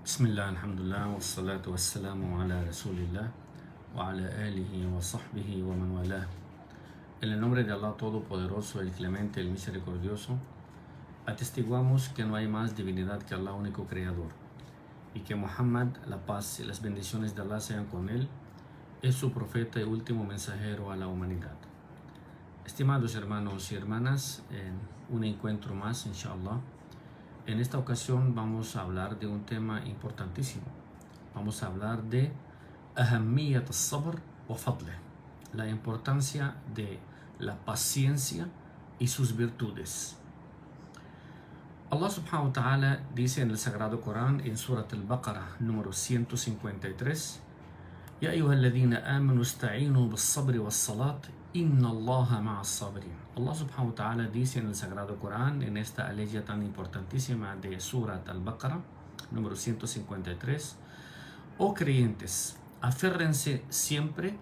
Bismillah, alhamdulillah, wassalatu wassalamu ala rasulillah wa ala alihi wa sahbihi wa man walah. En el nombre de Allah Todopoderoso, el Clemente, el Misericordioso, atestiguamos que no hay más divinidad que Allah, único Creador, y que Muhammad, la paz y las bendiciones de Allah sean con él, es su profeta y último mensajero a la humanidad. Estimados hermanos y hermanas, en un encuentro más, inshallah. En esta ocasión vamos a hablar de un tema importantísimo. Vamos a hablar de ahammiyat al-sabr wa fadlih, la importancia de la paciencia y sus virtudes. Allah subhanahu wa ta'ala dice en el Sagrado Corán, en Surat al-Baqarah, número 153, Ya ayyuhalladhina amanu ista'inu bis-sabri was-salat, inna Allaha ma'as sabirin. Allah subhanahu wa ta'ala dice en el Sagrado Corán, en esta aleya tan importantísima de Surat al-Baqarah, número 153, Oh creyentes, aférrense siempre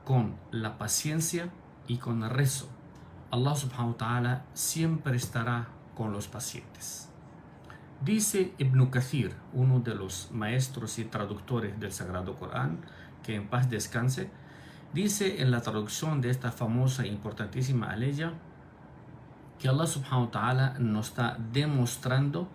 con la paciencia y con el rezo. Allah subhanahu wa ta'ala siempre estará con los pacientes. Dice Ibn Kathir, uno de los maestros y traductores del Sagrado Corán, que en paz descanse, dice en la traducción de esta famosa e importantísima aleya que Allah subhanahu wa ta'ala nos está demostrando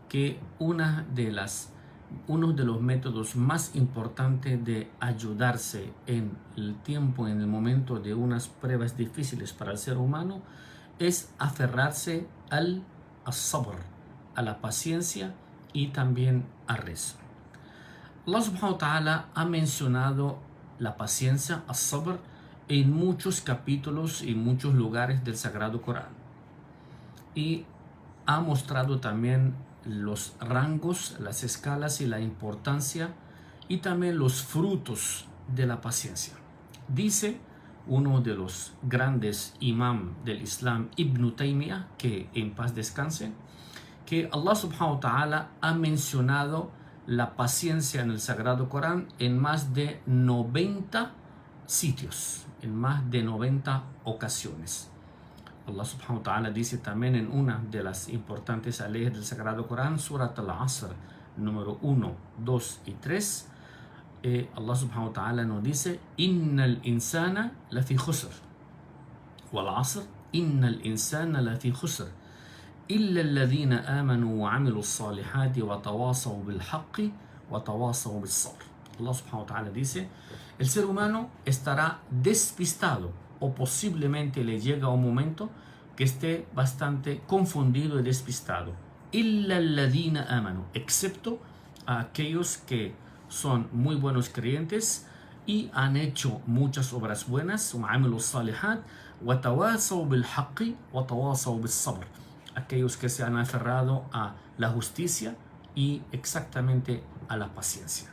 que uno de los métodos más importantes de ayudarse en el tiempo, en el momento de unas pruebas difíciles para el ser humano, es aferrarse al sabr, a la paciencia y también al rezo. Allah subhanahu wa ta'ala ha mencionado la paciencia, as-sabr, en muchos capítulos y muchos lugares del Sagrado Corán. Y ha mostrado también los rangos, las escalas y la importancia y también los frutos de la paciencia. Dice uno de los grandes imam del Islam, Ibn Taymiyyah, que en paz descanse, que Allah subhanahu wa ta'ala ha mencionado la paciencia en el Sagrado Corán en más de 90 sitios, en más de 90 ocasiones. Allah subhanahu wa ta'ala dice también en una de las importantes leyes del Sagrado Corán, Surat al-Asr, número 1, 2 y 3, Allah subhanahu wa ta'ala nos dice, Innal insana lafi khusr, wal asr, innal insana lafi khusr, إلا الذين آمنوا وعملوا الصالحات وتواصوا بالحق وتواصوا بالصبر. Allah subhanahu wa ta'ala dice, el ser humano estará despistado o posiblemente le llega un momento que esté bastante confundido y despistado. إلا الذين آمنوا, excepto a aquellos que son muy buenos creyentes y han hecho muchas obras buenas, وعملوا الصالحات وتواصوا بالحق وتواصوا بالصبر, aquellos que se han aferrado a la justicia y exactamente a la paciencia.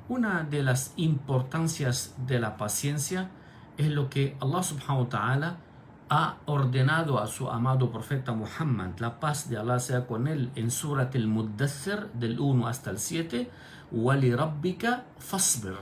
Una de las importancias de la paciencia es lo que Allah subhanahu wa ta'ala ha ordenado a su amado profeta Muhammad, la paz de Allah sea con él, en Surat al-Muddathir del 1 hasta el 7, وَلِرَبِّكَ فَاصْبِرْ.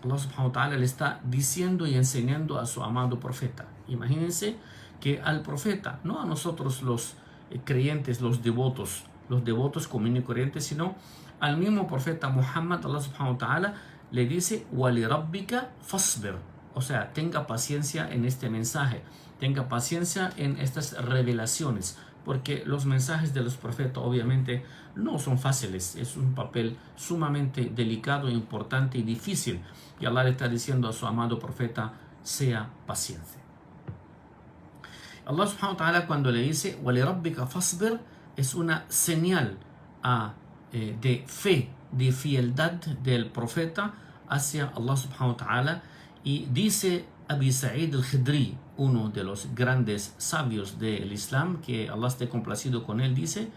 Allah subhanahu wa ta'ala le está diciendo y enseñando a su amado profeta. Imagínense que al profeta, no a nosotros los creyentes, los devotos comunes y corrientes, sino al mismo profeta Muhammad, Allah subhanahu wa ta'ala le dice وَلِرَبِّكَ فَاصْبِرْ, o sea, tenga paciencia en este mensaje, tenga paciencia en estas revelaciones, porque los mensajes de los profetas obviamente no son fáciles, es un papel sumamente delicado, importante y difícil, y Allah le está diciendo a su amado profeta, sea paciente. Allah subhanahu wa ta'ala cuando le dice وَلِرَبِّكَ فَاصْبِرْ es una señal de fe, de fieldad del profeta hacia Allah subhanahu wa ta'ala, y dice Abi Sa'id al-Khidri, uno de los grandes sabios del Islam, que Allah esté complacido con él, dice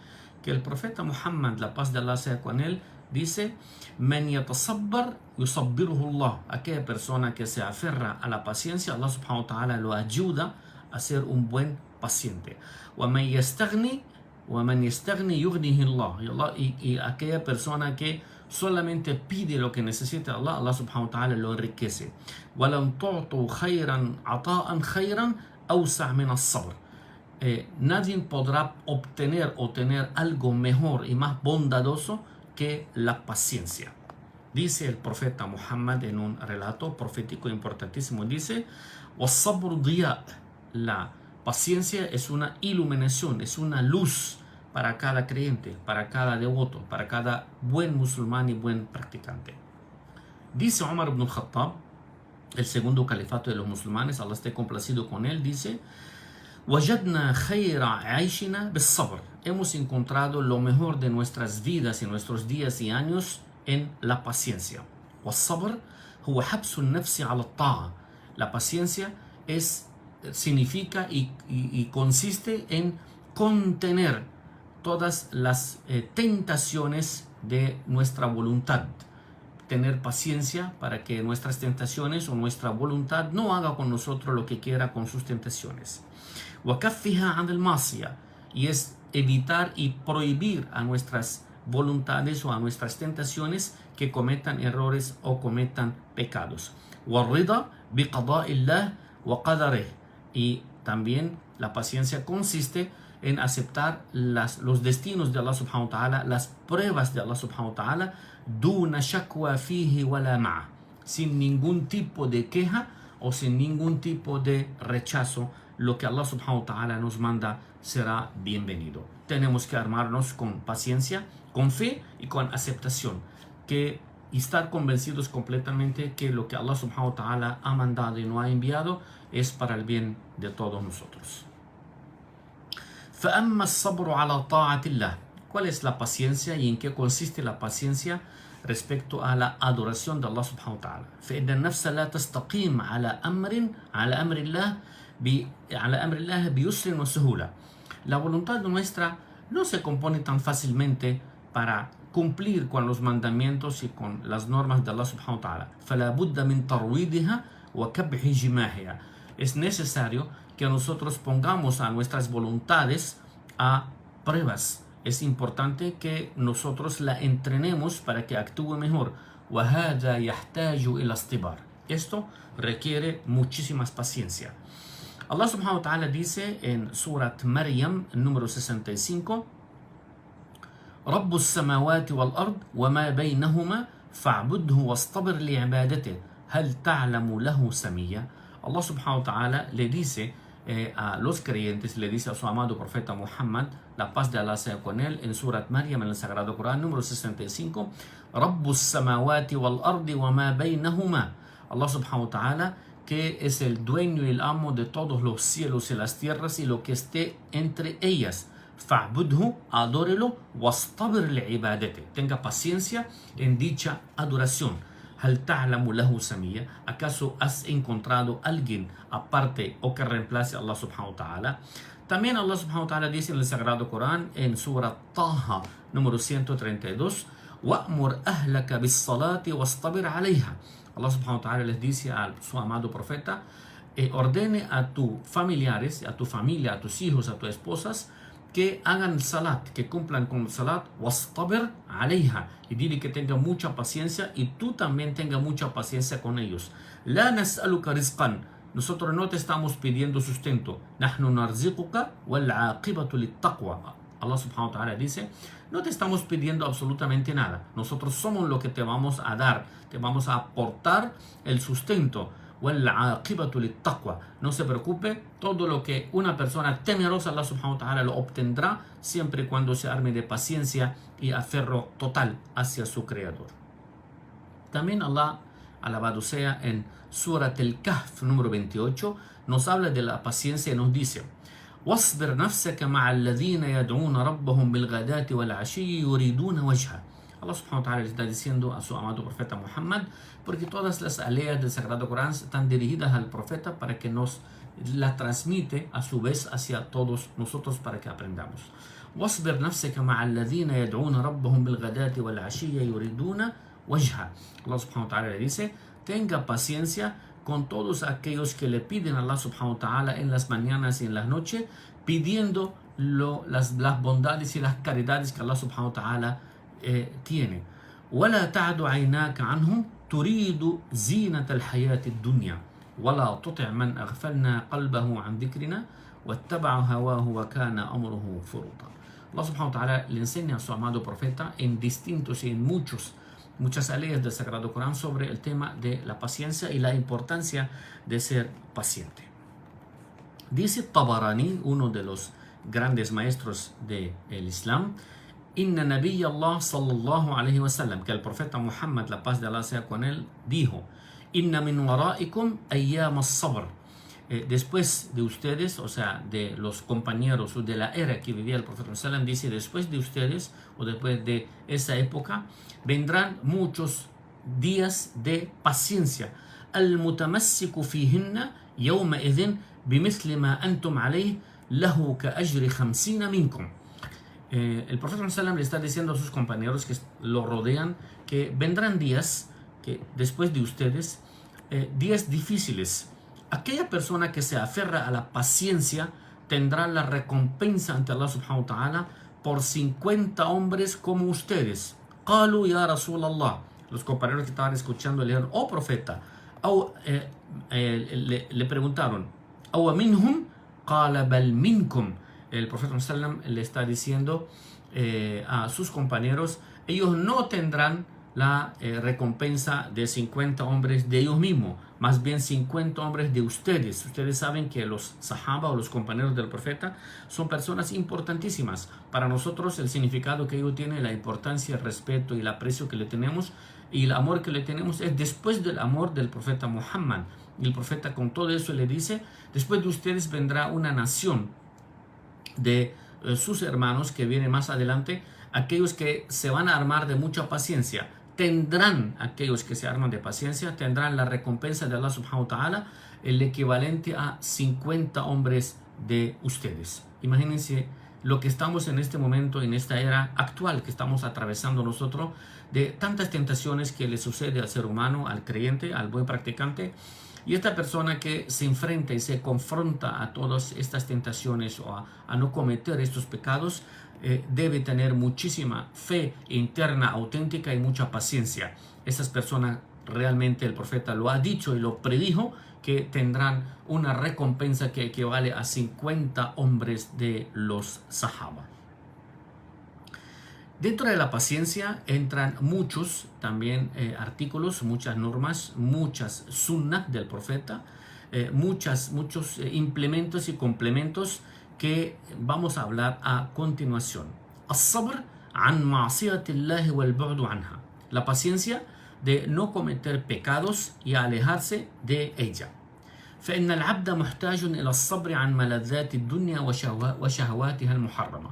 que el profeta Muhammad, la paz de Allah sea con él, dice Man yatasabbar yusabbiruhu Allah, aquella persona que se aferra a la paciencia, Allah subhanahu wa ta'ala lo ayuda a ser un buen paciente. وَمَنْ يَسْتَغْنِ يُغْنِهِ اللَّهِ, y aquella persona que solamente pide lo que necesita Allah, Allah subhanahu wa ta'ala lo enriquece. وَلَنْ تُعْطُوا خَيْرًا عَطَاءً خَيْرًا أَوْسَعْ مِنَ الصَّبْرِ, nadie podrá obtener o tener algo mejor y más bondadoso que la paciencia. Dice el profeta Muhammad en un relato profético importantísimo, dice, وَالصَّبْرُ ضِيَاء. La paciencia es una iluminación, es una luz para cada creyente, para cada devoto, para cada buen musulmán y buen practicante. Dice Umar ibn al-Khattab, el segundo califato de los musulmanes, Allah esté complacido con él, dice, وَجَدْنَا خَيْرَ عَيْشِنَا بِالصَّبْرِ. Hemos encontrado lo mejor de nuestras vidas y nuestros días y años en la paciencia. وَالصَّبْرُ هُوَ حَبْسُ النَّفْسِ عَلَى الطَّاعَةِ. La paciencia significa y consiste en contener todas las tentaciones de nuestra voluntad. Tener paciencia para que nuestras tentaciones o nuestra voluntad no haga con nosotros lo que quiera con sus tentaciones. وَكَفِّهَا عَنِ الْمَعْصِيَةِ. Y es evitar y prohibir a nuestras voluntades o a nuestras tentaciones que cometan errores o cometan pecados. وَالرِّضَى بِقَضَاءِ اللَّهِ وَقَدَرِهِ. Y también la paciencia consiste en aceptar los destinos de Allah subhanahu wa ta'ala, las pruebas de Allah subhanahu wa ta'ala, duna shakwa fihi wala ma'a, sin ningún tipo de queja o sin ningún tipo de rechazo. Lo que Allah subhanahu wa ta'ala nos manda será bienvenido. Tenemos que armarnos con paciencia, con fe y con aceptación, y estar convencidos completamente que lo que Allah subhanahu wa ta'ala ha mandado y no ha enviado es para el bien de todos nosotros. فَأَمَّا الصَّبْرُ عَلَى طَاعَةِ اللَّهِ. ¿Cuál es la paciencia y en qué consiste la paciencia respecto a la adoración de Allah subhanahu wa ta'ala? فَإِنَّ النَّفْسَ لَا تَسْتَقِيمُ على أمر الله بيسر وسهولة. La voluntad nuestra no se compone tan fácilmente para cumplir con los mandamientos y con las normas de Allah subhanahu wa ta'ala. فَلَا بُدَّ مِن تَرْوِيدِهَا وَكَبْحِ جِمَاحِهَا. Es necesario que nosotros pongamos a nuestras voluntades a pruebas. Es importante que nosotros la entrenemos para que actúe mejor. وَهَذَا يَحْتَاجُ إِلَى اصْطِبَارٍ. Esto requiere muchísimas paciencia. Allah subhanahu wa ta'ala dice en Surat Maryam, número 65, رَبُّ السَّمَاوَاتِ وَالْأَرْضِ وَمَا بَيْنَهُمَا فَاعْبُدْهُ وَاصْطَبِرْ لِعِبَادَتِهِ هَلْ تَعْلَمُ لَهُ سَمِيًّا. Allah subhanahu wa ta'ala le dice a los creyentes, le dice a su amado profeta Muhammad, la paz de Allah sea con él, en Surat Maryam, en el Sagrado Corán, número 65, رَبُّ السَّمَاوَاتِ وَالْأَرْضِ وَمَا بَيْنَهُمَا. Allah subhanahu wa ta'ala, que es el dueño y el amo de todos los cielos y las tierras y lo que esté entre ellas. فَاعْبُدْهُ, adórelo, وَاصْطَبِرْ لِعِبَادَتِهِ, tenga paciencia en dicha adoración. هَلْ تَعْلَمُ لَهُ سَمِيًّا. ¿Acaso has encontrado alguien aparte o que reemplace a Allah subhanahu wa ta'ala? También Allah subhanahu wa ta'ala dice en el Sagrado Corán, en Surah Taha, número 132, وَأْمُرْ أَهْلَكَ بِالصَّلَاةِ وَاصْطَبِرْ عَلَيْهَا. Allah subhanahu wa ta'ala les dice a su amado profeta, ordene a tus familiares, a tu familia, a tus hijos, a tus esposas, que hagan salat, que cumplan con el salat, wastabir alayha, y dile que tenga mucha paciencia y tú también tenga mucha paciencia con ellos. La nas'aluka rizqan, nosotros no te estamos pidiendo sustento, nahnu narziquka wal aqibatu littaqwa. Allah subhanahu wa ta'ala dice, no te estamos pidiendo absolutamente nada, nosotros somos lo que te vamos a dar, te vamos a aportar el sustento. No se preocupe, todo lo que una persona temerosa a Allah subhanahu wa ta'ala lo obtendrá siempre y cuando se arme de paciencia y aferro total hacia su creador. También Allah, alabado sea, en Surat al-Kahf número 28 nos habla de la paciencia y nos dice: واصبر نفسك مع الذين يدعون ربهم بالغداة والعشي يريدون وجهه. Allah subhanahu wa ta'ala le está diciendo a su amado profeta Muhammad, porque todas las aleas del Sagrado Corán están dirigidas al profeta para que nos la transmite a su vez hacia todos nosotros para que aprendamos. واصبر نفسك مع الذين يدعون ربهم بالغداة والعشي يريدون وجهه. Allah subhanahu wa ta'ala le dice, tenga paciencia con todos aquellos que le piden a Allah subhanahu wa ta'ala en las mañanas y en las noches, pidiendo las bondades y las caridades que Allah subhanahu wa ta'ala tiene. ولا تعد عيناك عنهم تريد زينة الحياة الدنيا ولا تطع من أغفلنا قلبه عن ذكرنا واتبع هواه وكان أمره فرطا. Allah subhanahu wa ta'ala le enseña a su amado profeta en distintos y en muchas leyes del Sagrado Corán sobre el tema de la paciencia y la importancia de ser paciente. Dice Tabarani, uno de los grandes maestros del Islam, Inna Nabiy Allah sallallahu alayhi wa sallam, que el profeta Muhammad, la paz de Allah sea con él, dijo, Inna min waraikum ayyam as-sabr. Después de ustedes, o sea, de los compañeros o de la era que vivía el profeta sallam, dice, después de ustedes o después de esa época, vendrán muchos días de paciencia. Al-mutamassiku fihinna yawma idhin bimithli ma antum alayh lahu ka ajri 50 minkum. El profeta sallam le está diciendo a sus compañeros que lo rodean que vendrán días que después de ustedes, días difíciles. Aquella persona que se aferra a la paciencia tendrá la recompensa ante Allah subhanahu wa ta'ala por 50 hombres como ustedes. Qalu ya Rasulallah. Los compañeros que estaban escuchando le dijeron, oh profeta, le preguntaron, aw minhum qala bal minkum. El profeta sallam le está diciendo a sus compañeros, ellos no tendrán la recompensa de 50 hombres de ellos mismos, más bien 50 hombres de ustedes. Ustedes saben que los sahaba o los compañeros del profeta son personas importantísimas. Para nosotros el significado que ellos tienen, la importancia, el respeto y el aprecio que le tenemos y el amor que le tenemos es después del amor del profeta Muhammad. Y el profeta con todo eso le dice, después de ustedes vendrá una nación de sus hermanos que viene más adelante, aquellos que se van a armar de mucha paciencia. Tendrán, aquellos que se arman de paciencia, tendrán la recompensa de Allah subhanahu wa ta'ala, el equivalente a 50 hombres de ustedes. Imagínense lo que estamos en este momento, en esta era actual que estamos atravesando nosotros, de tantas tentaciones que le sucede al ser humano, al creyente, al buen practicante. Y esta persona que se enfrenta y se confronta a todas estas tentaciones o a no cometer estos pecados, debe tener muchísima fe interna, auténtica y mucha paciencia. Estas personas realmente el profeta lo ha dicho y lo predijo, que tendrán una recompensa que equivale a 50 hombres de los sahaba. Dentro de la paciencia entran muchos también artículos, muchas normas, muchas sunnah del profeta, muchos implementos y complementos que vamos a hablar a continuación. As-sabr an ma'siyatillahi wal bu'du anha. La paciencia de no cometer pecados y alejarse de ella. فإن العبد محتاج إلى الصبر عن ملذات الدنيا وشهواتها المحرمة.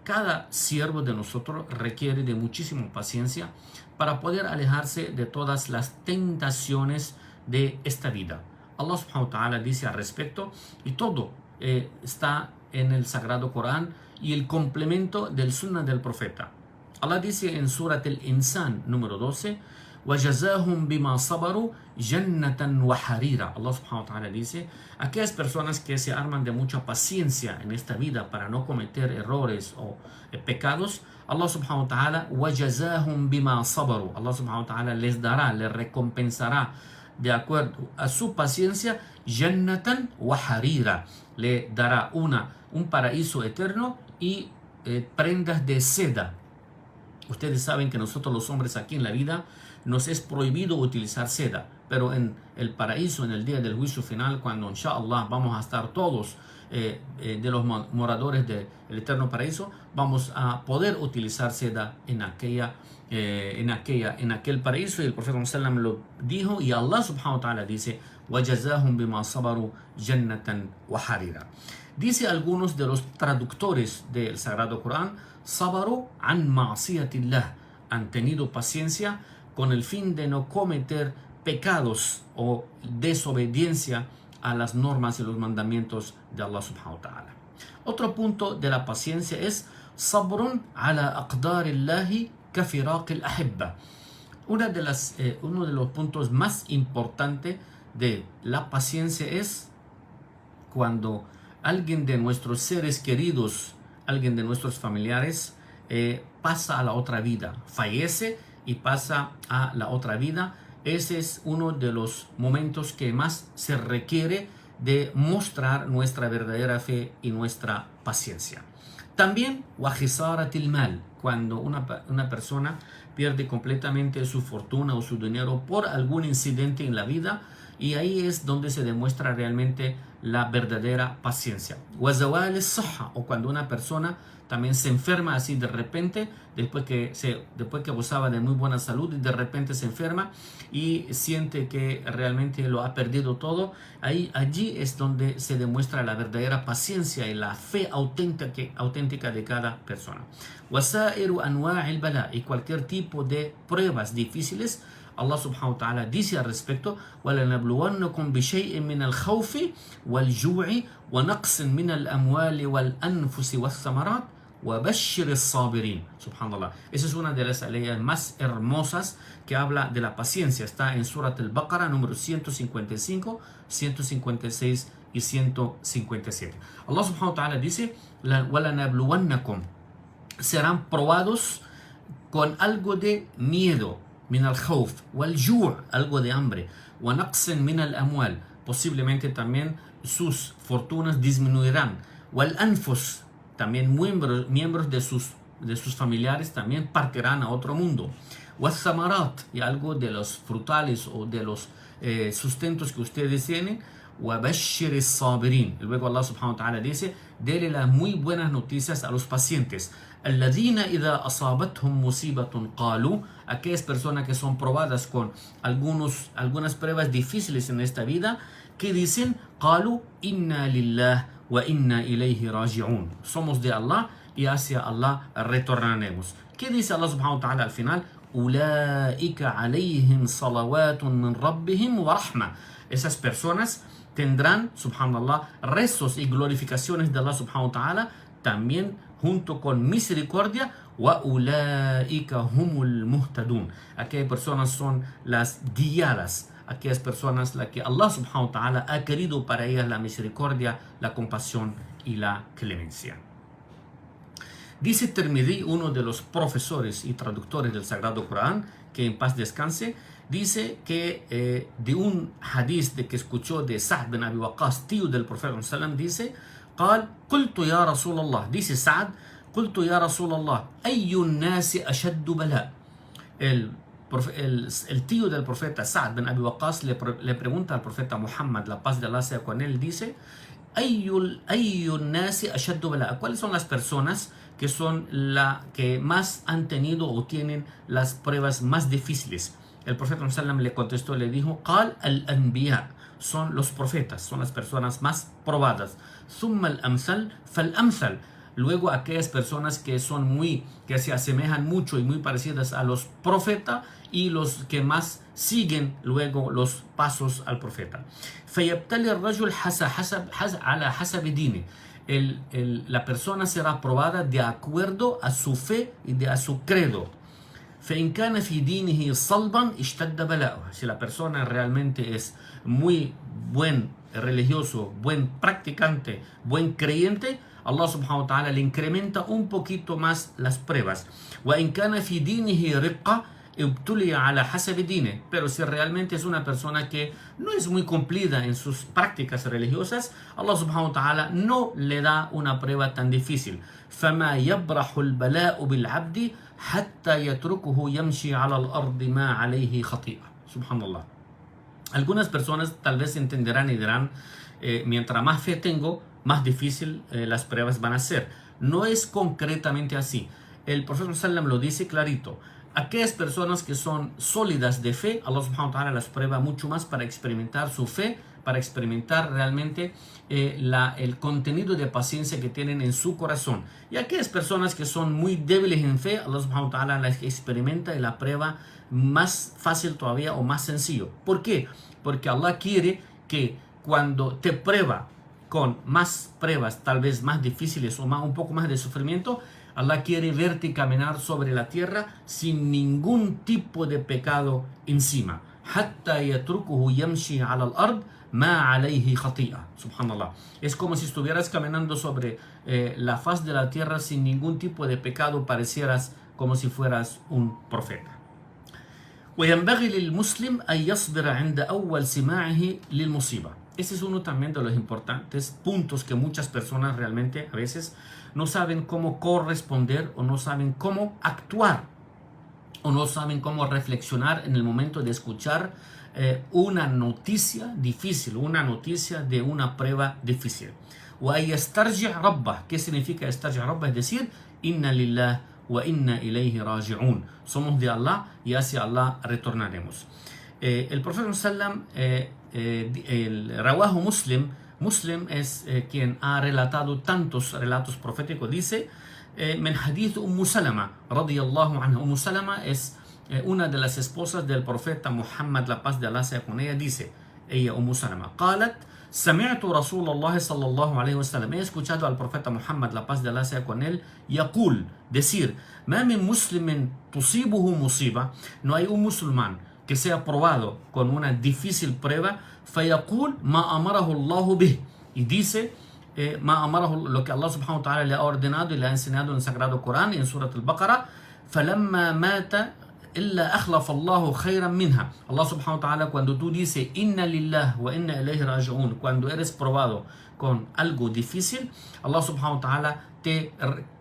Cada siervo de nosotros requiere de muchísima paciencia para poder alejarse de todas las tentaciones de esta vida. Allah subhanahu wa ta'ala dice al respecto, y todo está en el Sagrado Corán y el complemento del Sunnah del Profeta. Allah dice en Surat al-Insan número 12, وَجَزَاهُمْ بِمَا صَبَرُوا جَنَّةً وَحَرِيرًا. Allah subhanahu wa ta'ala dice, aquellas personas que se arman de mucha paciencia en esta vida para no cometer errores o pecados, Allah subhanahu wa ta'ala, وَجَزَاهُمْ بِمَا صَبَرُوا. Allah subhanahu wa ta'ala les dará, les recompensará de acuerdo a su paciencia, جَنَّةً وَحَرِيرًا. Le dará un paraíso eterno y prendas de seda. Ustedes saben que nosotros los hombres aquí en la vida nos es prohibido utilizar seda, pero en el paraíso, en el día del juicio final, cuando inshallah vamos a estar todos de los moradores del eterno paraíso, vamos a poder utilizar seda en aquel paraíso. Y el profeta sallam lo dijo, y Allah subhanahu wa ta'ala dice, وَجَزَاهُمْ بِمَا صَبَرُوا جَنَّةً وَحَرِيرًا. Dice algunos de los traductores del Sagrado Corán, sabaru an ma'siyatillah, han tenido paciencia con el fin de no cometer pecados o desobediencia a las normas y los mandamientos de Allah subhanahu wa ta'ala. Otro punto de la paciencia es sabrun ala aqdarillahi ka firaqil ahibba. Uno de los puntos más importantes de la paciencia es cuando alguien de nuestros seres queridos, alguien de nuestros familiares pasa a la otra vida, fallece y pasa a la otra vida. Ese es uno de los momentos que más se requiere de mostrar nuestra verdadera fe y nuestra paciencia. También وخسارة المال, cuando una persona pierde completamente su fortuna o su dinero por algún incidente en la vida, y ahí es donde se demuestra realmente la verdadera paciencia. وزوال الصحة, o cuando una persona también se enferma así de repente, después que gozaba de muy buena salud y de repente se enferma y siente que realmente lo ha perdido todo. Allí es donde se demuestra la verdadera paciencia y la fe auténtica de cada persona. وسائر أنواع البلاء, y cualquier tipo de pruebas difíciles, Allah subhanahu wa ta'ala dice al respecto: وَلَنَبْلُوَنَّكُمْ بِشَيْءٍ مِنَ الْخَوْفِ وَالْجُوعِ وَنَقْصٍ مِنَ الْأَمْوَالِ وَالْأَنْفُسِ وَالثَّمَرَاتِ وَبَشِّرِ الصَّابِرِينَ. Subhanallah. Esa es una de las leyes más hermosas que habla de la paciencia. Está en Surat al-Baqarah número 155, 156 y 157. Allah subhanahu wa ta'ala dice: وَلَنَبْلُوَنَّكُمْ, serán probados con algo de miedo, min al-khawf, wal-ju', algo de hambre, wa naqsin min al-amwal, posiblemente también sus fortunas disminuirán, wal-anfus, también miembros de sus familiares también partirán a otro mundo, wal-thamarat, y algo de los frutales o de los sustentos que ustedes tienen, وَبَشِّرِ الصَّابِرِينَ. Luego Allah subhanahu wa ta'ala dice: dele las muy buenas noticias a los pacientes. الَّذِينَ إِذَا أَصَابَتْهُمْ مُصِيبَةٌ قَالُوا, aquellas personas que son probadas con algunas pruebas difíciles en esta vida, que dicen: قَالُوا إِنَّا لِلَّهِ وَإِنَّا إِلَيْهِ رَاجِعُونَ, somos de Allah y hacia Allah retornaremos. ¿Qué dice Allah subhanahu wa ta'ala al final? أُولَٰئِكَ عَلَيْهِمْ صَلَوَاتٌ مِّن رَبِّهِمْ وَرَحْمَةٌ. Esas personas tendrán, subhanallah, rezos y glorificaciones de Allah subhanahu wa ta'ala, también junto con misericordia. وَأُولَٰئِكَ هُمُ الْمُهْتَدُونَ, aquellas personas son las guiadas, aquellas personas las que Allah subhanahu wa ta'ala ha querido para ellas la misericordia, la compasión y la clemencia. Dice Tirmidhi, uno de los profesores y traductores del Sagrado Corán, que en paz descanse, dice que de un hadith que escuchó de Sa'd bin Abi Waqqas, tío del profeta sallam, dice: قال قلت يا رسول الله, dice Sa'd, قلت يا رسول الله أي الناس أشد بلاء. El tío del profeta Sa'd bin Abi Waqqas le pregunta al profeta Muhammad, la paz de Allah sea con él, dice: أي الناس أشد بلاء, ¿cuáles son las personas que son la que más han tenido o tienen las pruebas más difíciles? El profeta sallam le contestó, le dijo: قال الأنبياء, son los profetas, son las personas más probadas. ثم الأمثل فالأمثل, luego aquellas personas que se asemejan mucho y muy parecidas a los profetas, y los que más siguen luego los pasos al profeta. فيبتلي الرجل على حسب دينه, la persona será probada de acuerdo a su fe y a su credo. فإن كان في دينه صلبا اشتد بلاؤه, si la persona realmente es muy buen religioso, buen practicante, buen creyente, Allah subhanahu wa ta'ala le incrementa un poquito más las pruebas. وإن كان في دينه رقة ابتلي على حسب دينه, pero si realmente es una persona que no es muy cumplida en sus prácticas religiosas, Allah subhanahu wa ta'ala no le da una prueba tan difícil. فما يبرح البلاء بالعبد حتى يتركه يمشي على الأرض ما عليه خطيئة. Subhanallah. Algunas personas tal vez entenderán y dirán: mientras más fe tengo, más difícil las pruebas van a ser. No es concretamente así. El profeta sallam lo dice clarito: aquellas personas que son sólidas de fe, Allah subhanahu wa ta'ala las prueba mucho más para experimentar su fe, para experimentar realmente el contenido de paciencia que tienen en su corazón. Y aquellas personas que son muy débiles en fe, Allah subhanahu wa ta'ala las experimenta y la prueba más fácil todavía o más sencillo. ¿Por qué? Porque Allah quiere que cuando te prueba con más pruebas, tal vez más difíciles o un poco más de sufrimiento, Allah quiere verte caminar sobre la tierra sin ningún tipo de pecado encima. حتى يتركه يمشي على الأرض ما عليه خطيئة. Subhanallah. Es como si estuvieras caminando sobre la faz de la tierra sin ningún tipo de pecado, parecieras como si fueras un profeta. وينبغي للمسلم أن يصبر عند أول سماعه للمصيبة. ese es uno también de los importantes puntos que muchas personas realmente a veces no saben cómo corresponder o no saben cómo actuar o no saben cómo reflexionar en el momento de escuchar una noticia difícil, una noticia de una prueba difícil. ¿Qué significa estarji' rabbah? Es decir, inna lillah wa inna ilayhi raji'un. Somos de Allah y hacia Allah retornaremos. El profeta sallam, Rawahu Muslim es quien ha relatado tantos relatos proféticos, dice من حديث Salama radiyallahu anha. Salama es una de las esposas del profeta Muhammad, la paz de Allah sea con ella. Dice ella, Salama, قالت سمعت رسول الله صلى الله عليه وسلم. He escuchado al profeta Muhammad, la paz de Allah sea con él, يقول, decir, ما من مسلم تصيبه مصيبة. No hay un musulmán que sea probado con una difícil prueba, فيقول ما أمره الله به. Y dice lo que Allah subhanahu wa ta'ala le ha ordenado y le ha enseñado en el Sagrado Corán, en Surat al-Baqarah, فَلَمَّا مَاتَ إِلَّا أَخْلَفَ اللَّهُ خَيْرًا مِنْهَا. Allah subhanahu wa ta'ala, cuando tú dices inna lillah wa inna ilayhi raji'un, cuando eres probado con algo difícil, Allah subhanahu wa ta'ala te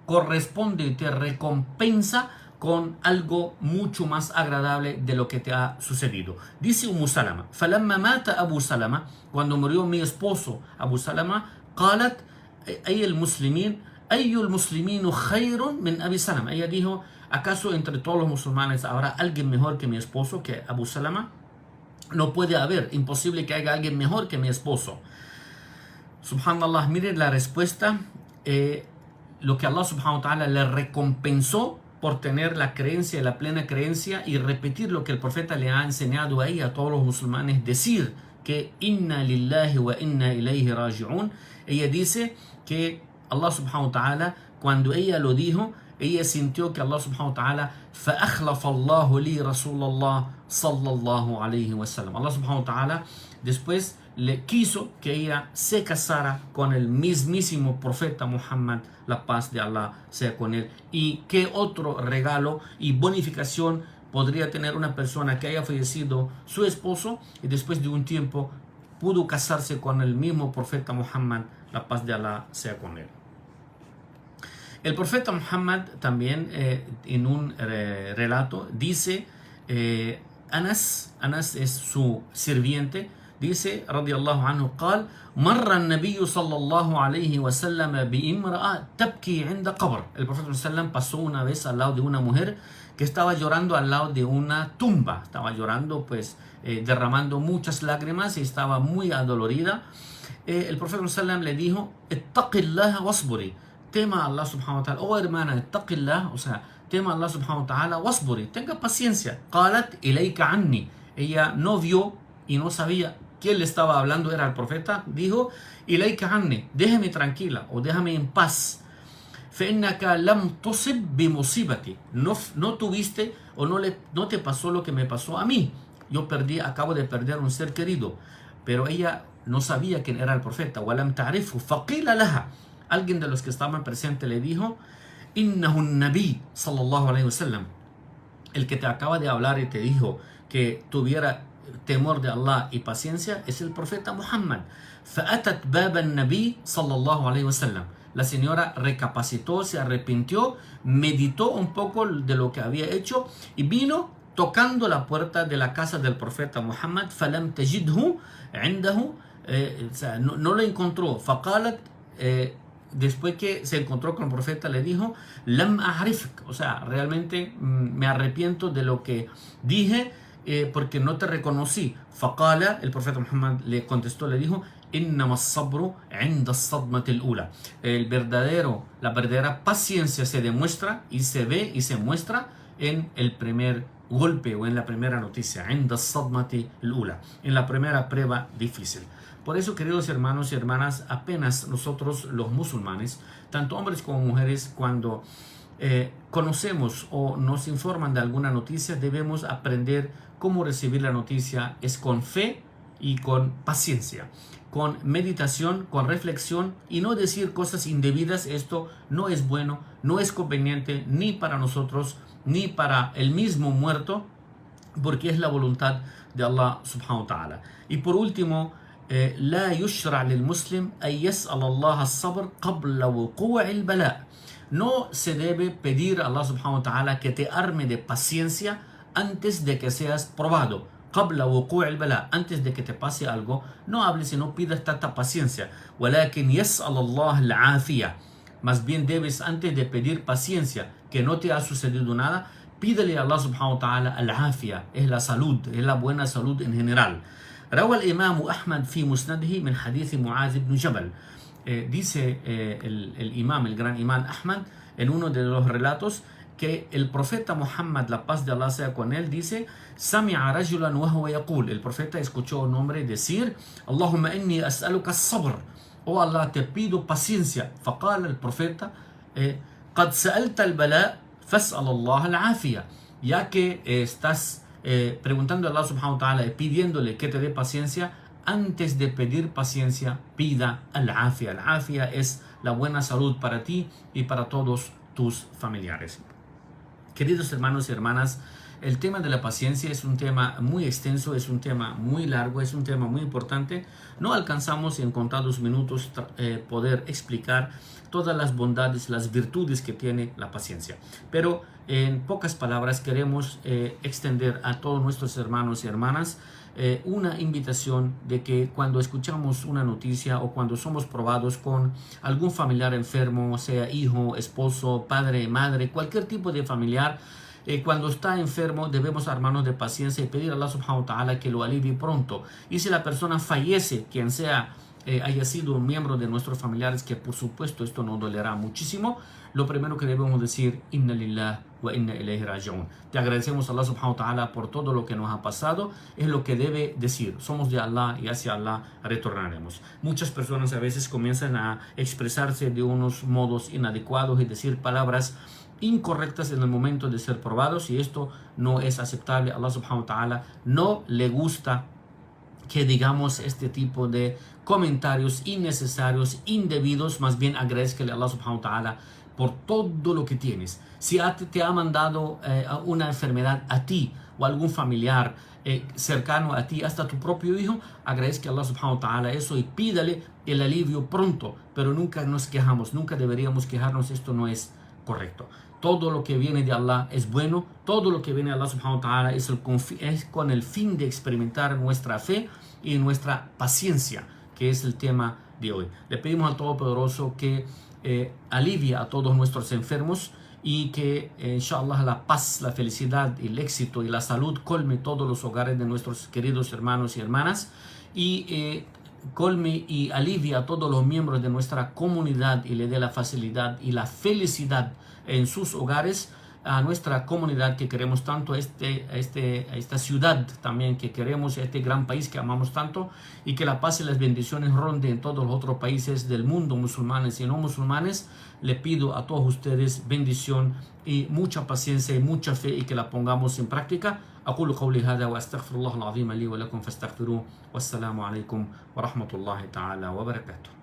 corresponde y te recompensa con algo mucho más agradable de lo que te ha sucedido. Dice Salama, فَلَمَّا مَاتَ أبو Salama, cuando murió mi esposo Abu Salama, قالت أي المسلمين خير من أبي Salama. Ella dijo, ¿acaso entre todos los musulmanes habrá alguien mejor que mi esposo, que Abu Salama? No puede haber, imposible que haya alguien mejor que mi esposo. Subhanallah, miren la respuesta, lo que Allah subhanahu wa ta'ala le recompensó por tener la creencia, la plena creencia y repetir lo que el profeta le ha enseñado a ella, a todos los musulmanes, decir que inna lillahi wa inna ilayhi raji'un. Ella dice que Allah subhanahu wa ta'ala, cuando ella lo dijo, ella sintió que Allah subhanahu wa ta'ala فَأَخْلَفَ اللَّهُ لِي رَسُولَ اللَّهِ صَلَّى اللَّهُ عَلَيْهِ وَسَلَّمَ. Allah subhanahu wa ta'ala después le quiso que ella se casara con el mismísimo profeta Muhammad, la paz de Allah sea con él. Y qué otro regalo y bonificación podría tener una persona que haya fallecido su esposo y después de un tiempo pudo casarse con el mismo profeta Muhammad, la paz de Allah sea con él. El profeta Muhammad también en un relato dice, Anas es su sirviente, dice radiyallahu anhu, قال مر النبي صلى الله عليه وسلم بامرأة تبكي عند قبر. El profeta sallam pasó una vez al lado de una mujer que estaba llorando al lado de una tumba, estaba llorando, pues derramando muchas lágrimas y estaba muy adolorida. El profeta sallam le dijo, ittaqillaha wasburi, tema a Allah subhanahu wa ta'ala. Oh hermana, ittaqillah, o sea, tema a Allah subhanahu wa ta'ala, wasburi, tenga paciencia. Qalat ilayka anni. Ella no vio y no sabía quién le estaba hablando, era el profeta. Dijo, ilayka anni, déjame tranquila o déjame en paz. فإنك لم تصب بمصيبتي. No tuviste o no te pasó lo que me pasó a mí. Yo acabo de perder un ser querido. Pero ella no sabía quién era el profeta. وَلَمْ تَعْرِفْهُ فَقِيلَ لَهَا. Alguien de los que estaban presentes le dijo, إِنَّهُ النَّبِي صلى الله عليه وسلم. El que te acaba de hablar y te dijo que tuviera temor de Allah y paciencia es el profeta Muhammad. فَأَتَتْ بَابَ النَّبِي صلى الله عليه وسلم. La señora recapacitó, se arrepintió, meditó un poco de lo que había hecho y vino tocando la puerta de la casa del profeta Muhammad. فَلَمْ تَجِدْهُ عِنْدَهُ. No lo encontró. فَقَالَتْ. Después que se encontró con el profeta le dijo, lam a'rifk, o sea, realmente me arrepiento de lo que dije porque no te reconocí. Faqala, el profeta Muhammad le contestó, le dijo, innama as-sabru 'inda as-sadmati al-ula. La verdadera paciencia se demuestra y se ve y se muestra en el primer golpe o en la primera noticia, 'inda as-sadmati al-ula, en la primera prueba difícil. Por eso, queridos hermanos y hermanas, apenas nosotros los musulmanes, tanto hombres como mujeres, cuando conocemos o nos informan de alguna noticia, debemos aprender cómo recibir la noticia. Es con fe y con paciencia, con meditación, con reflexión y no decir cosas indebidas. Esto no es bueno, no es conveniente ni para nosotros ni para el mismo muerto, porque es la voluntad de Allah subhanahu wa ta'ala. Y por último, لا يشرع للمسلم أن يسأل الله الصبر قبل وقوع البلاء. No se debe pedir a Allah subhanahu wa ta'ala que te arme de paciencia antes de que seas probado. قبل وقوع البلاء, antes de que te pase algo, no hables y no pidas tanta paciencia. ولكن يسأل الله العافية. Más bien debes, antes de pedir paciencia, que no te ha sucedido nada, pídele a Allah subhanahu wa ta'ala al-afia, es la salud, es la buena salud en general. روى الإمام أحمد في مسنده من حديث معاذ بن جبل. Dice el imam, el gran imam Ahmad, en uno de los relatos, que el profeta Muhammad, la paz de Allah sea con él, dice: سمع رجلا وهو يقول, el profeta escuchó a un hombre decir: اللهم إني أسألك الصبر, oh Allah, te pido paciencia. فقال el profeta: قد سألت البلاء فاسأل الله العافية. Ya que estás preguntando a Allah subhanahu wa ta'ala y pidiéndole que te dé paciencia, antes de pedir paciencia, pida al-afia. Al-afia es la buena salud para ti y para todos tus familiares. Queridos hermanos y hermanas, el tema de la paciencia es un tema muy extenso, es un tema muy largo, es un tema muy importante. No alcanzamos en contados minutos poder explicar todas las bondades, las virtudes que tiene la paciencia. Pero en pocas palabras queremos extender a todos nuestros hermanos y hermanas una invitación de que cuando escuchamos una noticia o cuando somos probados con algún familiar enfermo, sea hijo, esposo, padre, madre, cualquier tipo de familiar, cuando está enfermo debemos armarnos de paciencia y pedir a Allah subhanahu wa ta'ala que lo alivie pronto. Y si la persona fallece, quien sea, haya sido un miembro de nuestros familiares, que por supuesto esto nos dolerá muchísimo, lo primero que debemos decir: Inna lillah wa inna ilayhi raji'un. Te agradecemos a Allah subhanahu wa ta'ala por todo lo que nos ha pasado. Es lo que debe decir: somos de Allah y hacia Allah retornaremos. Muchas personas a veces comienzan a expresarse de unos modos inadecuados y decir palabras incorrectas en el momento de ser probados, y esto no es aceptable. Allah subhanahu wa ta'ala no le gusta que digamos este tipo de comentarios innecesarios, indebidos. Más bien agradezcale a Allah subhanahu wa ta'ala por todo lo que tienes. Si te ha mandado una enfermedad a ti o a algún familiar cercano a ti, hasta tu propio hijo, agradezca a Allah subhanahu wa ta'ala eso y pídale el alivio pronto. Pero nunca nos quejamos, nunca deberíamos quejarnos. Esto no es correcto. Todo lo que viene de Allah es bueno. Todo lo que viene de Allah subhanahu wa ta'ala es con el fin de experimentar nuestra fe y nuestra paciencia, que es el tema de hoy. Le pedimos al Todopoderoso que alivie a todos nuestros enfermos y que inshallah la paz, la felicidad, el éxito y la salud colme todos los hogares de nuestros queridos hermanos y hermanas, y colme y alivie a todos los miembros de nuestra comunidad y le dé la facilidad y la felicidad en sus hogares. A nuestra comunidad que queremos tanto, esta ciudad también que queremos, este gran país que amamos tanto, y que la paz y las bendiciones ronden en todos los otros países del mundo, musulmanes y no musulmanes. Le pido a todos ustedes bendición y mucha paciencia y mucha fe, y que la pongamos en práctica. أقول قولي هذا وأستغفر الله العظيم لي ولكم فاستغفروه والسلام عليكم ورحمة الله تعالى وبركاته.